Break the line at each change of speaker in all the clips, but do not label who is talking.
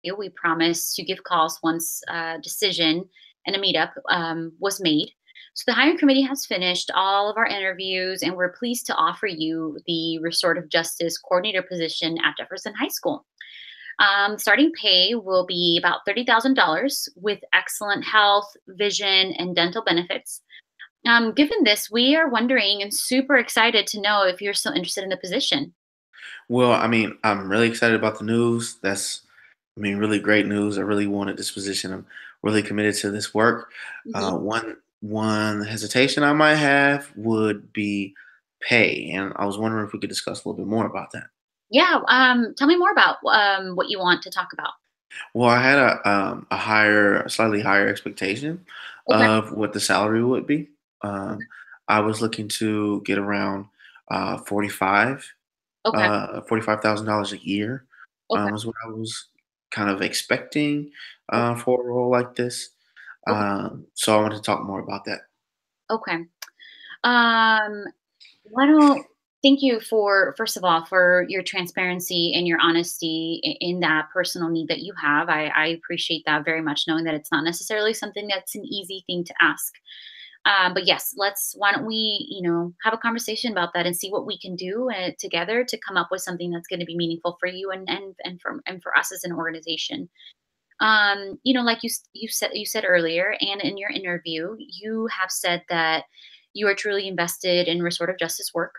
you. We promise to give calls once a decision and a meetup was made. So the hiring committee has finished all of our interviews, and we're pleased to offer you the restorative justice coordinator position at Jefferson High School. Starting pay will be about $30,000 with excellent health, vision, and dental benefits. Given this, we are wondering and super excited to know if you're still interested in the position.
Well, I mean, I'm really excited about the news. Really great news. I really wanted this position. I'm really committed to this work.
Mhm.
One hesitation I might have would be pay, and I was wondering if we could discuss a little bit more about that.
Yeah. Tell me more about what you want to talk about.
Well, I had a slightly higher expectation
Okay.
of what the salary would be. Um, I was looking to get around 45
Okay.
$45,000 a year,
Okay.
is what I was kind of expecting,
Okay.
for a role like this.
Okay.
So I wanted to talk more about that.
Okay. Um, why don't Thank you for first of all for your transparency and your honesty in that personal need that you have. I appreciate that very much, knowing that it's not necessarily something that's an easy thing to ask. But yes, let's why don't we, have a conversation about that and see what we can do together to come up with something that's going to be meaningful for you and for us as an organization. Like you said earlier, and in your interview, you have said that you are truly invested in restorative justice work.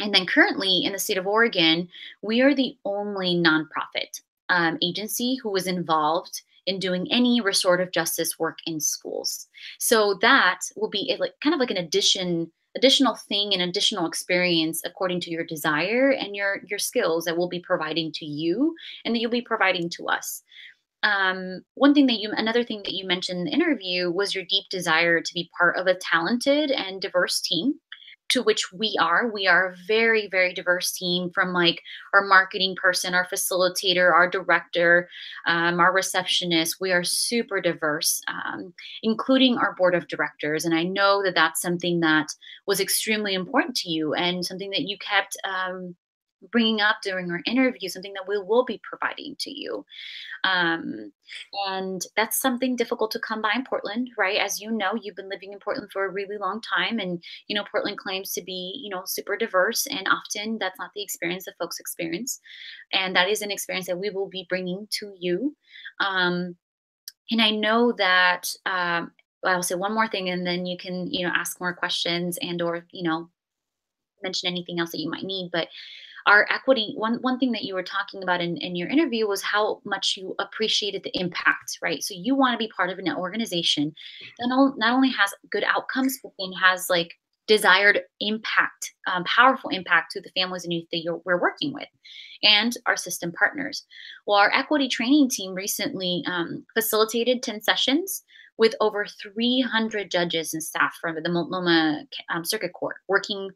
And then currently in the state of Oregon, we are the only nonprofit agency who is involved in doing any restorative justice work in schools. So that will be like kind of like an additional thing, an additional experience according to your desire and your skills that we'll be providing to you and that you'll be providing to us. Another thing that you mentioned in the interview was your deep desire to be part of a talented and diverse team, to which we are. We are a very, very diverse team, from like our marketing person, our facilitator, our director, our receptionist. We are super diverse, including our board of directors. And I know that that's something that was extremely important to you and something that you kept bringing up during our interview, something that we will be providing to you. Um, and that's something difficult to come by in Portland, right? As you know, you've been living in Portland for a really long time. And, Portland claims to be, super diverse. And often that's not the experience that folks experience. And that is an experience that we will be bringing to you. Um, and I know that, well, I'll say one more thing and then you can, ask more questions or, mention anything else that you might need. But our equity, one thing that you were talking about in your interview was how much you appreciated the impact, right? So you want to be part of an organization that not only has good outcomes, but then has like desired impact, powerful impact to the families and youth that we're working with and our system partners. Well, our equity training team recently facilitated 10 sessions with over 300 judges and staff from the Multnomah Circuit Court, working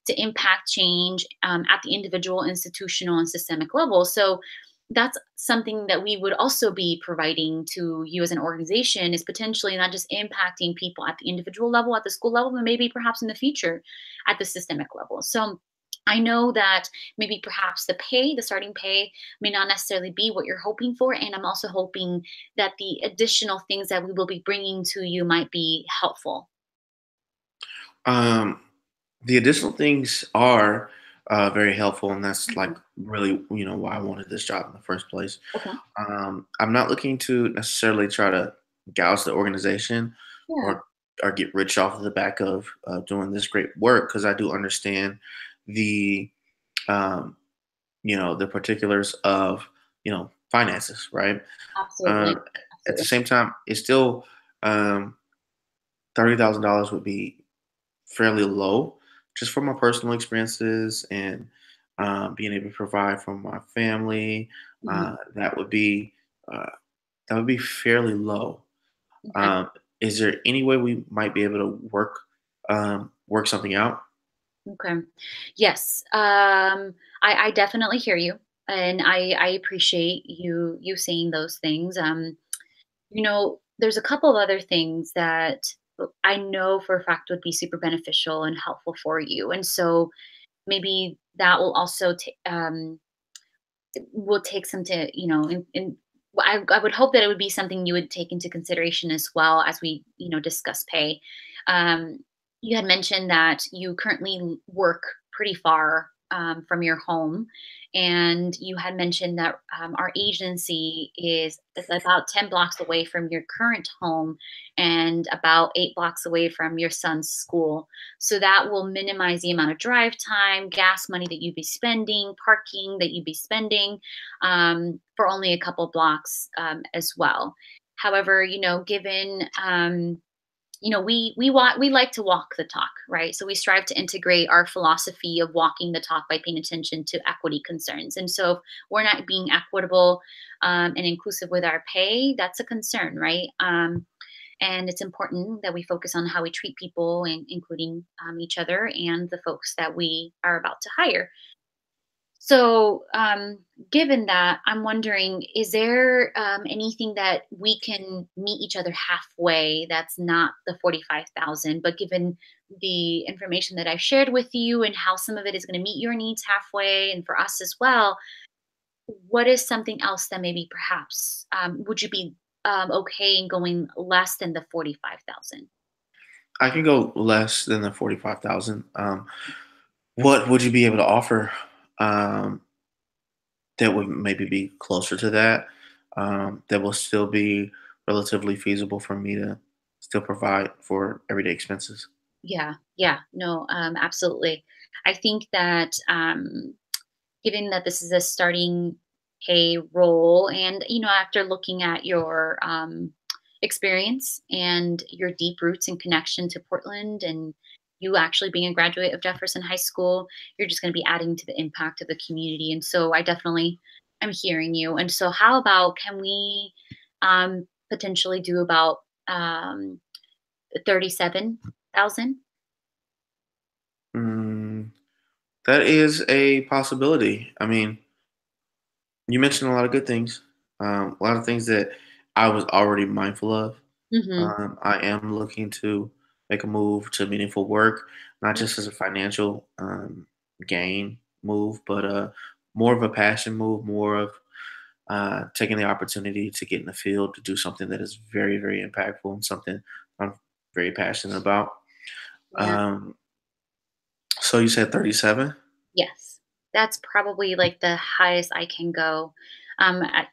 to impact change at the individual, institutional, and systemic level. So that's something that we would also be providing to you as an organization, is potentially not just impacting people at the individual level, at the school level, but maybe perhaps in the future at the systemic level. So I know that maybe perhaps the starting pay may not necessarily be what you're hoping for. And I'm also hoping that the additional things that we will be bringing to you might be helpful.
Um, the additional things are very helpful, and that's like
Mhm.
really, why I wanted this job in the first place.
Okay.
I'm not looking to necessarily try to gouge the organization
Yeah.
or get rich off of the back of doing this great work, because I do understand the um, the particulars of finances, right?
Absolutely.
Um, at the
Absolutely.
same time, it's still um, $30,000 would be fairly low, just from my personal experiences and being able to provide for my family.
Mhm.
Uh, that would be uh, that would be fairly low.
Okay.
Um, is there any way we might be able to work something out?
Okay. Yes. I definitely hear you, and I appreciate you saying those things. There's a couple of other things that I know for a fact would be super beneficial and helpful for you, and so maybe that will also will take some to I would hope that it would be something you would take into consideration as well as we, discuss pay. Um, you had mentioned that you currently work pretty far from your home, and you had mentioned that our agency is about 10 blocks away from your current home and about 8 blocks away from your son's school. So that will minimize the amount of drive time, gas money that you'd be spending, parking that you'd be spending for only a couple blocks as well. However, given we like to walk the talk, right? So we strive to integrate our philosophy of walking the talk by paying attention to equity concerns. And so if we're not being equitable and inclusive with our pay, that's a concern, right? And it's important that we focus on how we treat people, and including each other and the folks that we are about to hire. So, given that, I'm wondering, is there anything that we can meet each other halfway that's not the 45,000, but given the information that I've shared with you and how some of it is going to meet your needs halfway and for us as well, what is something else that maybe perhaps would you be okay in going less than the 45,000?
I can go less than the 45,000. What would you be able to offer um, that would maybe be closer to that? That will still be relatively feasible for me to still provide for everyday expenses.
Yeah, yeah, no, absolutely. I think that given that this is a starting pay role, and after looking at your experience and your deep roots and connection to Portland, and you actually being a graduate of Jefferson High School, you're just going to be adding to the impact of the community. And so I definitely am hearing you. And so how about, can we potentially do about um, 37,000?
Mm, that is a possibility. I mean, you mentioned a lot of good things, a lot of things that I was already mindful of.
Mm-hmm.
I am looking to make a move to meaningful work, not
Yeah.
just as a financial gain move, but more of a passion move, more of taking the opportunity to get in the field to do something that is very, very impactful and something I'm very passionate about.
Yeah.
Um, so you said 37?
Yes, that's probably like the highest I can go.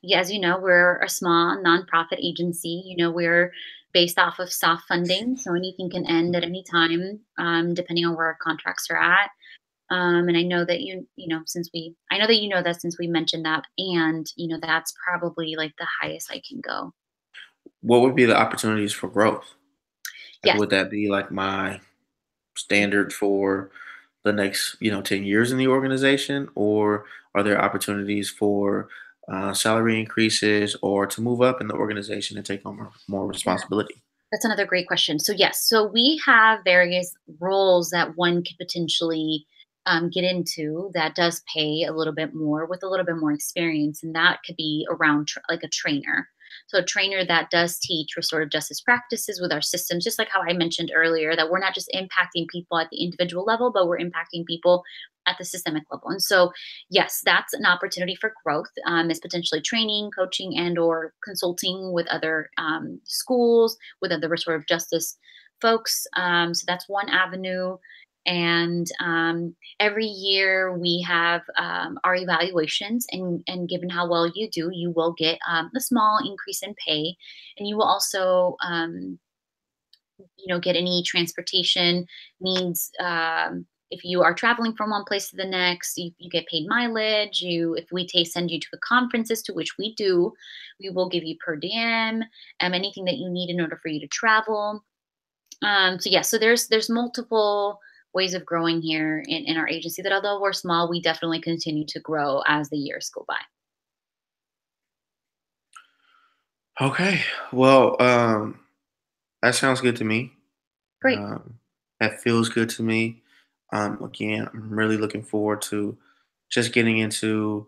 Yeah, as you know, we're a small nonprofit agency. We're based off of soft funding, so anything can end at any time, depending on where our contracts are at. And I know that I know that you know that since we mentioned that, and that's probably like the highest I can go.
What would be the opportunities for growth? Like,
Yes.
would that be like my standard for the next 10 years in the organization, or are there opportunities for salary increases or to move up in the organization and take on more responsibility?
That's another great question. So yes, so we have various roles that one could potentially get into that does pay a little bit more with a little bit more experience, and that could be around like a trainer. So a trainer that does teach restorative justice practices with our systems, just like how I mentioned earlier, that we're not just impacting people at the individual level, but we're impacting people at the systemic level. And so yes, that's an opportunity for growth. Is potentially training, coaching, and or consulting with other schools, with other restorative justice folks. So that's one avenue. And every year we have our evaluations, and given how well you do, you will get a small increase in pay, and you will also get any transportation needs. If you are traveling from one place to the next, you get paid mileage. If we send you to the conferences, to which we do, we will give you per diem, anything that you need in order for you to travel. So yeah, so there's multiple ways of growing here in our agency, that although we're small, we definitely continue to grow as the years go by.
Okay, well, that sounds good to me.
Great.
Um, that feels good to me. Again, I'm really looking forward to just getting into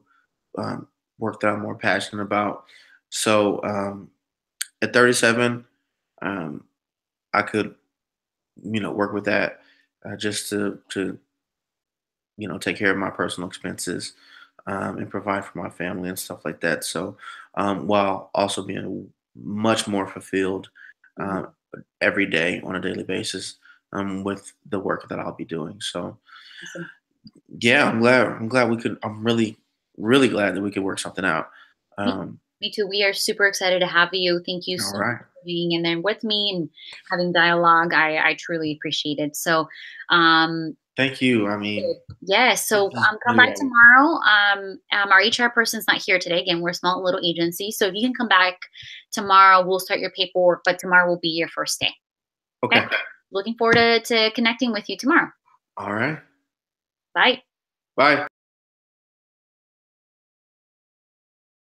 um, work that I'm more passionate about. So at 37, um, I could, work with that just to take care of my personal expenses. and provide for my family and stuff like that. So, while also being much more fulfilled
Mhm.
uh, every day on a daily basis with the work that I'll be doing. So,
Awesome.
yeah, I'm glad. I'm glad we could. I'm really, really glad that we could work something out.
Me,
Um,
me too. We are super excited to have you. Thank you
all
so much
right.
for being in there with me and having dialogue. I truly appreciate it. So, um,
Thank you. I mean,
yes.
this
So
is
come
really
back
all.
tomorrow. Our HR person's not here today. Again, we're a small little agency. So if you can come back tomorrow, we'll start your paperwork. But tomorrow will be your first day. Okay.
Okay.
Looking forward to connecting with you tomorrow.
All right.
Bye.
Bye.